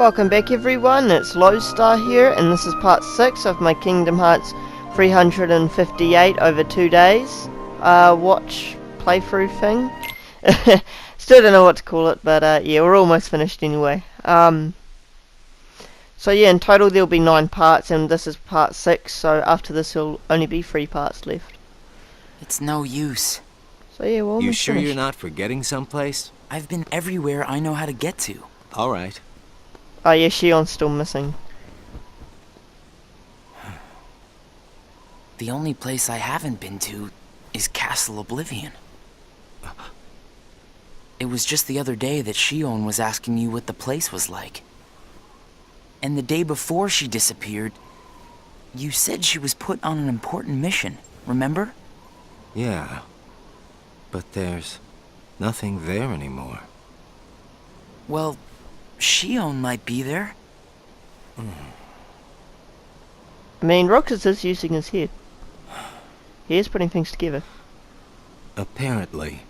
Welcome back everyone, it's Lodestar here, and this is part 6 of my Kingdom Hearts 358 over 2 days watch playthrough thing. Still don't know what to call it, but yeah, we're almost finished anyway. So yeah, in total there'll be 9 parts, and this is part 6, so after this there'll only be 3 parts left. It's no use. So yeah, we're almost You sure finished. you're not forgetting someplace? I've been everywhere I know how to get to. Alright. Oh yeah, Shion's still missing. The only place I haven't been to is Castle Oblivion. It was just the other day that Shion was asking you what the place was like. And the day before she disappeared, you said she was put on an important mission, remember? Yeah. But there's nothing there anymore. Well, Shion might be there. I mean, Roxas is using his head. He is putting things together. Apparently,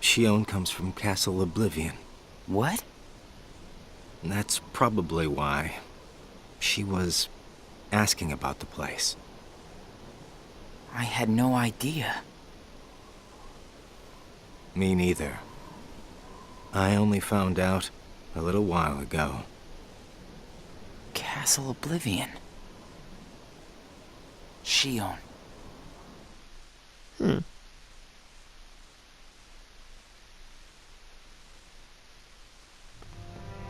Shion comes from Castle Oblivion. What? That's probably why she was asking about the place. I had no idea. Me neither. I only found out a little while ago. Castle Oblivion. Shion.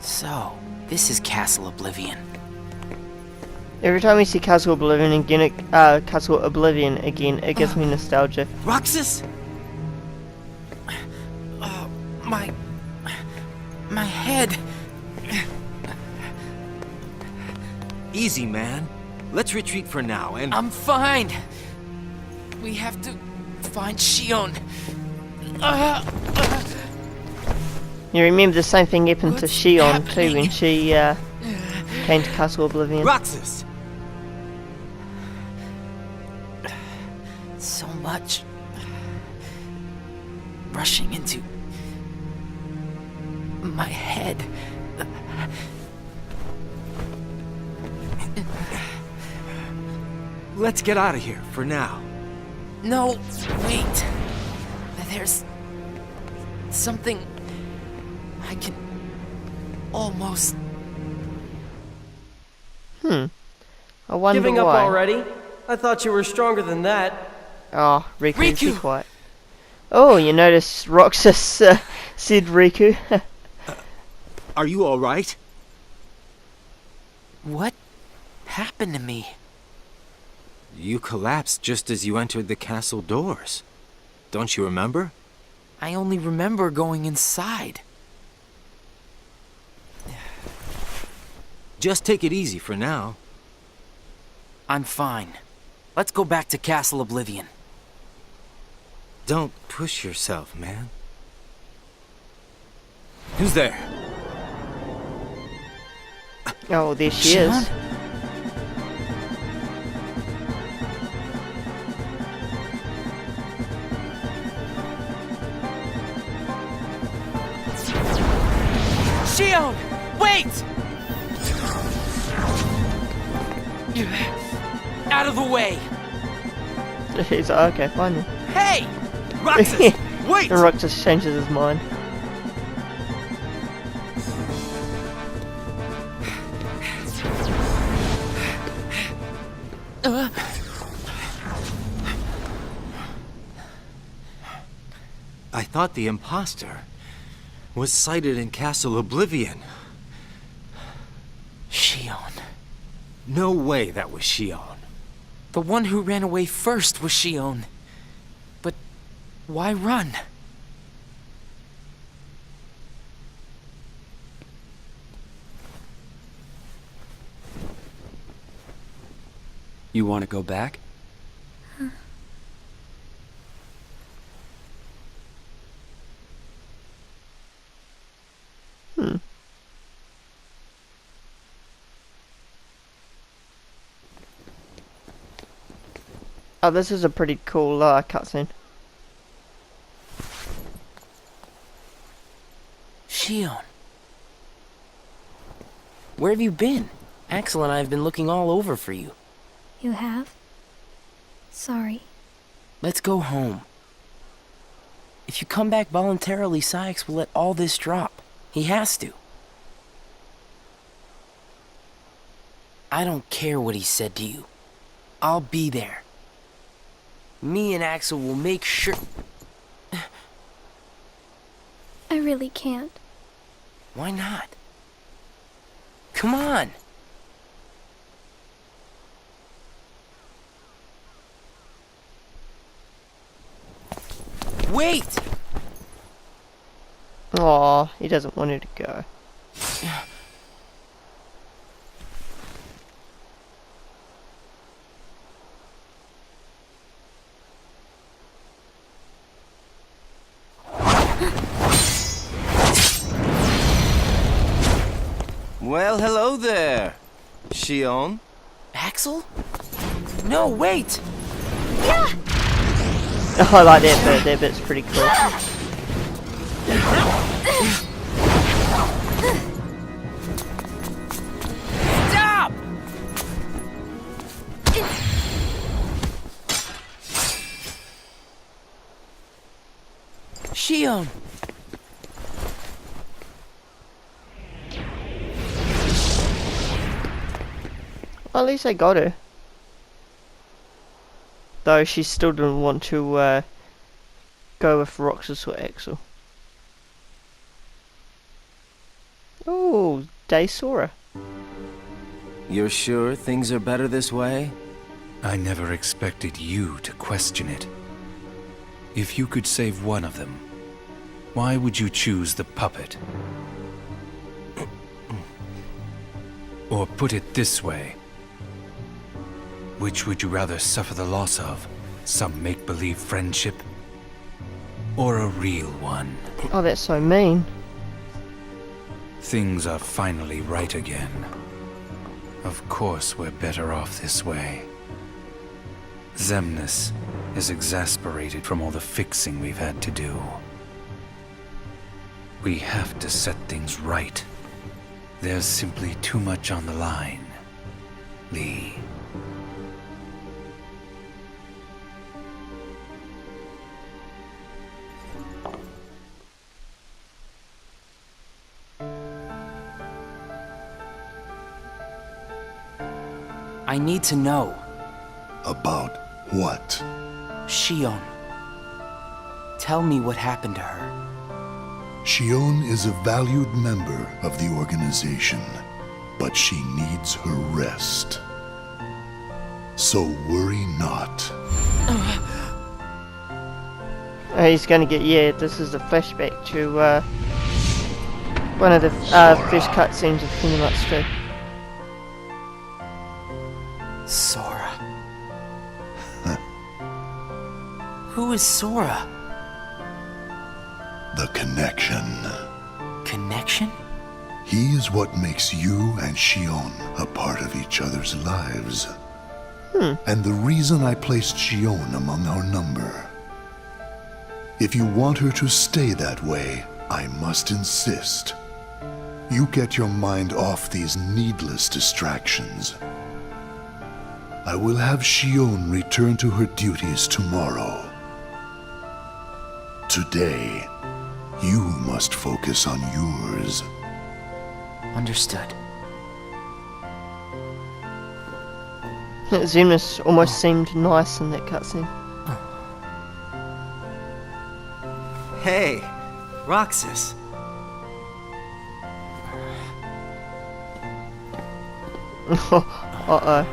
So, this is Castle Oblivion. Every time we see Castle Oblivion again, it gives me nostalgia. Roxas? My head. Easy, man. Let's retreat for now and... I'm fine. We have to find Shion. You remember the same thing happened to What's Shion happening? too when she came to Castle Oblivion. Roxas! So much rushing into my head. Let's get out of here for now. No, wait. There's something I can almost... I wonder Giving why. up already? I thought you were stronger than that. Oh, Riku's be Riku! quiet. Oh, you notice Roxas said Riku. Are you alright? What happened to me? You collapsed just as you entered the castle doors. Don't you remember? I only remember going inside. Just take it easy for now. I'm fine. Let's go back to Castle Oblivion. Don't push yourself, man. Who's there? Oh, there she is. Shion? Shion! Wait! Out of the way! He's like, okay, fine then. Hey! Roxas! Wait! And Roxas changes his mind. I thought the imposter was sighted in Castle Oblivion. Shion. No way that was Shion. The one who ran away first was Shion. But why run? You want to go back? Oh, this is a pretty cool cutscene. Shion. Where have you been? Axel and I have been looking all over for you. You have? Sorry. Let's go home. If you come back voluntarily, Sykes will let all this drop. He has to. I don't care what he said to you. I'll be there. Me and Axel will make sure... I really can't. Why not? Come on! Wait! Aw, he doesn't want her to go. Well, hello there, Shion. Axel? No, wait! Oh, I like that bit. That bit's pretty cool. Stop! Shion! Well, at least I got her. Though she still didn't want to go with Roxas or Axel. Oh, Daysora. You're sure things are better this way? I never expected you to question it. If you could save one of them, why would you choose the puppet? Or put it this way. Which would you rather suffer the loss of? Some make-believe friendship? Or a real one? Oh, that's so mean. Things are finally right again. Of course we're better off this way. Xemnas is exasperated from all the fixing we've had to do. We have to set things right. There's simply too much on the line, Lee. I need to know. About what? Shion. Tell me what happened to her. Shion is a valued member of the organization, but she needs her rest. So worry not. He's gonna get, yeah, this is a flashback to one of the first cutscenes of Kingdom Hearts 2. Sora. Who is Sora? The connection. Connection? He is what makes you and Shion a part of each other's lives. And the reason I placed Shion among our number. If you want her to stay that way, I must insist. You get your mind off these needless distractions. I will have Shion return to her duties tomorrow. Today, you must focus on yours. Understood. Xemnas almost seemed nice in that cutscene. Hey, Roxas. Uh-oh.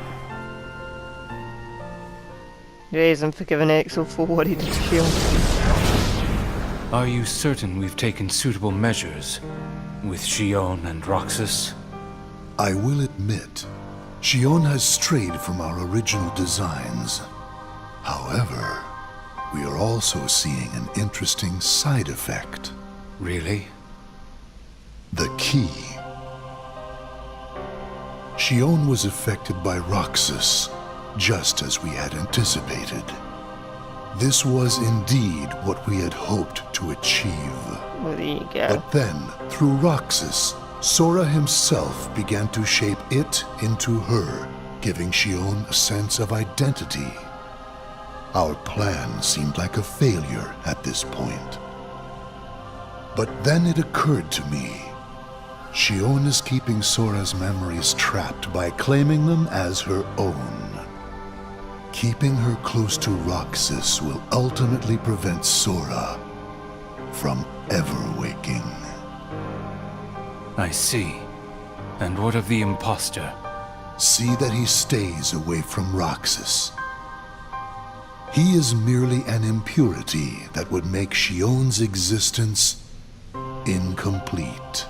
He hasn't forgiven Axel for what he did to Shion. Are you certain we've taken suitable measures with Shion and Roxas? I will admit, Shion has strayed from our original designs. However, we are also seeing an interesting side effect. Really? The key. Shion was affected by Roxas, just as we had anticipated. This was indeed what we had hoped to achieve. Well, there you go. But then, through Roxas, Sora himself began to shape it into her, giving Shion a sense of identity. Our plan seemed like a failure at this point. But then it occurred to me, Shion is keeping Sora's memories trapped by claiming them as her own. Keeping her close to Roxas will ultimately prevent Sora from ever waking. I see. And what of the imposter? See that he stays away from Roxas. He is merely an impurity that would make Shion's existence incomplete.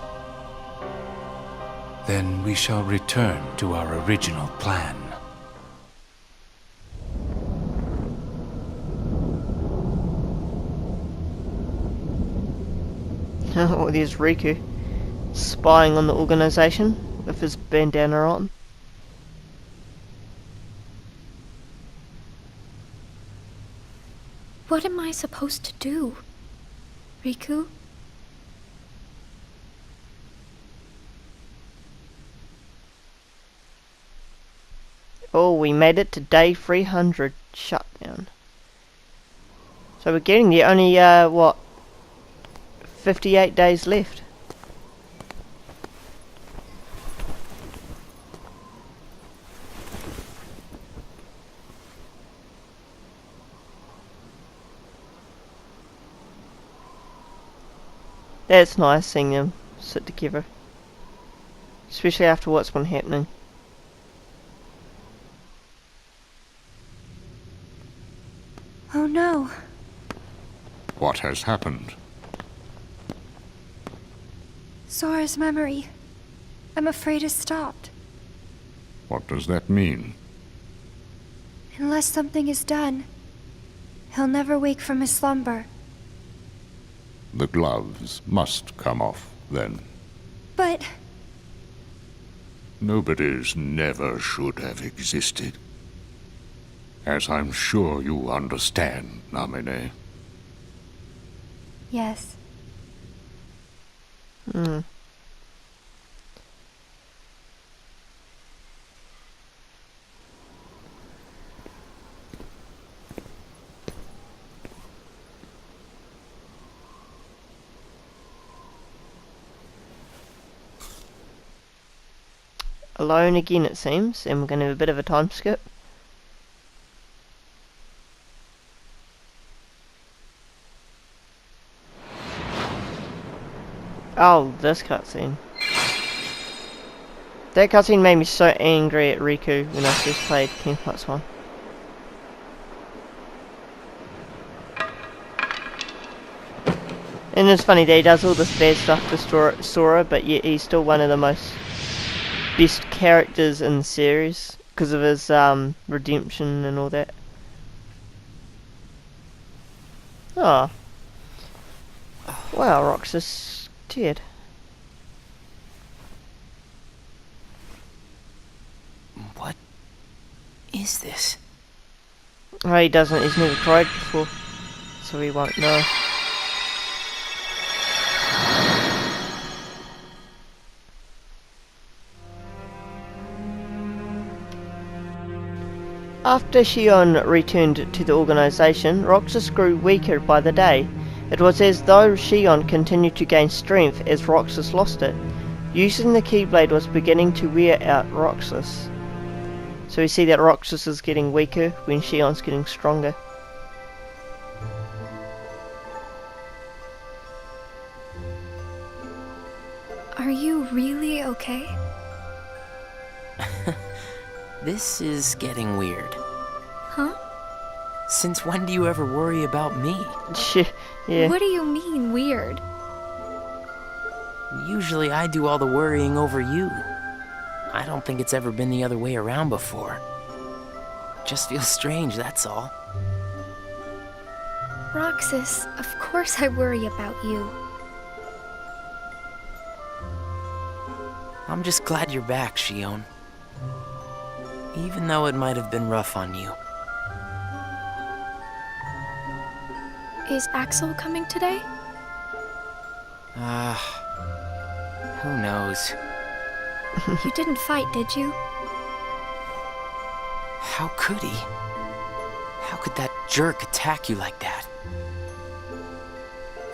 Then we shall return to our original plan. Oh, there's Riku, spying on the organization with his bandana on. What am I supposed to do? Riku? Oh, we made it to day 300 shutdown. So we're getting there. Only, what, 58 days left. That's nice seeing them sit together. Especially after what's been happening. Oh no. What has happened? Sora's memory. I'm afraid it's stopped. What does that mean? Unless something is done, he'll never wake from his slumber. The gloves must come off, then. But... Nobody's never should have existed. As I'm sure you understand, Namine. Yes. Alone again, it seems, and we're going to have a bit of a time skip. Oh, this cutscene. That cutscene made me so angry at Riku when I first played Kingdom Hearts 1. And it's funny that he does all this bad stuff to Sora, but yet he's still one of the most best characters in the series because of his redemption and all that. Oh. Wow, Roxas dead. What is this? Oh, he doesn't. He's never tried before, so he won't know. After Shion returned to the organization, Roxas grew weaker by the day. It was as though Shion continued to gain strength as Roxas lost it. Using the Keyblade was beginning to wear out Roxas. So we see that Roxas is getting weaker when Shion's getting stronger. Are you really okay? This is getting weird. Huh? Since when do you ever worry about me? Yeah. What do you mean, weird? Usually I do all the worrying over you. I don't think it's ever been the other way around before. Just feels strange, that's all. Roxas, of course I worry about you. I'm just glad you're back, Shion. Even though it might have been rough on you. Is Axel coming today? Who knows? You didn't fight, did you? How could he? How could that jerk attack you like that?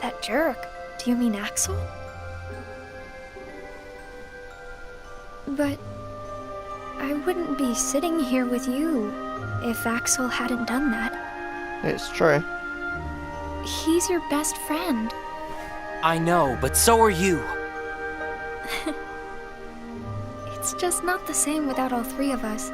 That jerk? Do you mean Axel? But I wouldn't be sitting here with you if Axel hadn't done that. It's true. He's your best friend. I know, but so are you. It's just not the same without all three of us.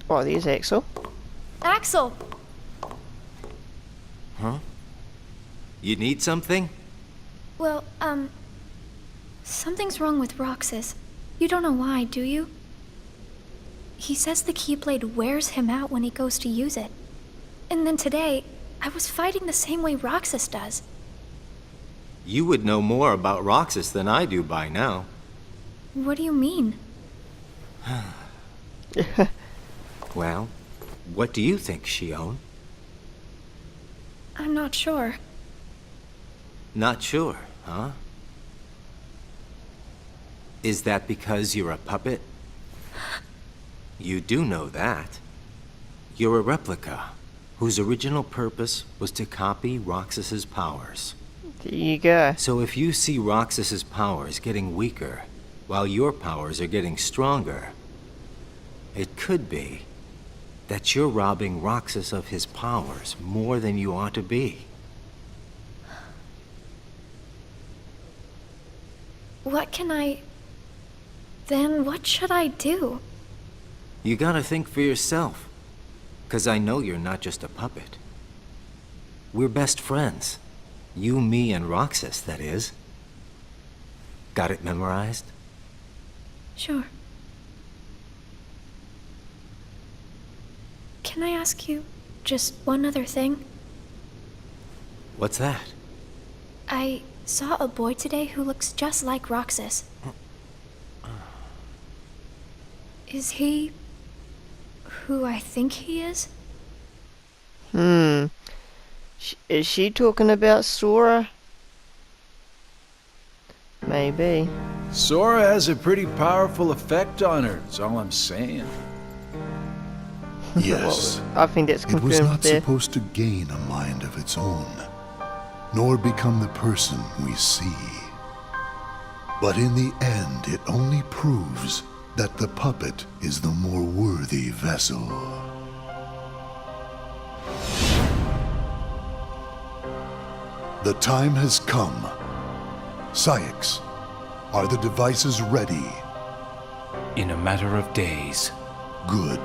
Oh, there's Axel. Axel! Huh? You need something? Well, something's wrong with Roxas. You don't know why, do you? He says the Keyblade wears him out when he goes to use it. And then today, I was fighting the same way Roxas does. You would know more about Roxas than I do by now. What do you mean? Well, what do you think, Shion? I'm not sure. Not sure, huh? Is that because you're a puppet? You do know that. You're a replica, whose original purpose was to copy Roxas's powers. There you go. So if you see Roxas's powers getting weaker, while your powers are getting stronger, it could be that you're robbing Roxas of his powers more than you ought to be. Then what should I do? You gotta think for yourself, 'cause I know you're not just a puppet. We're best friends. You, me, and Roxas, that is. Got it memorized? Sure. Can I ask you just one other thing? What's that? I saw a boy today who looks just like Roxas. Is he who I think he is? Is she talking about Sora? Maybe. Sora has a pretty powerful effect on her, is all I'm saying. Yes. Well, I think that's It was confirmed not there. supposed to gain a mind of its own, nor become the person we see. But in the end, it only proves that the puppet is the more worthy vessel. The time has come. Syx, are the devices ready? In a matter of days. Good.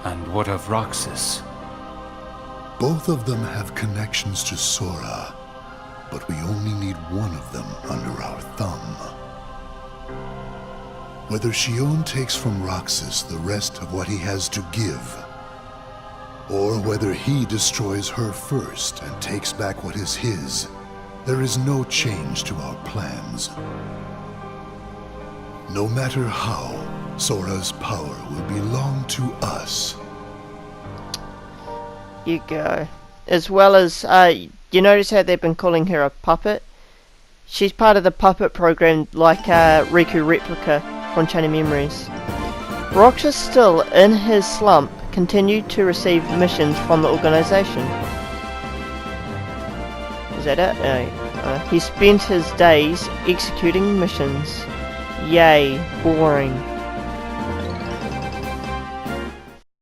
And what of Roxas? Both of them have connections to Sora, but we only need one of them under our thumb. Whether Shion takes from Roxas the rest of what he has to give, or whether he destroys her first and takes back what is his, there is no change to our plans. No matter how, Sora's power will belong to us. You go. As well as, you notice how they've been calling her a puppet? She's part of the puppet program like Riku Replica from Chain of Memories. Roxas, still in his slump, continued to receive missions from the organization. Is that it? He spent his days executing missions. Yay, boring.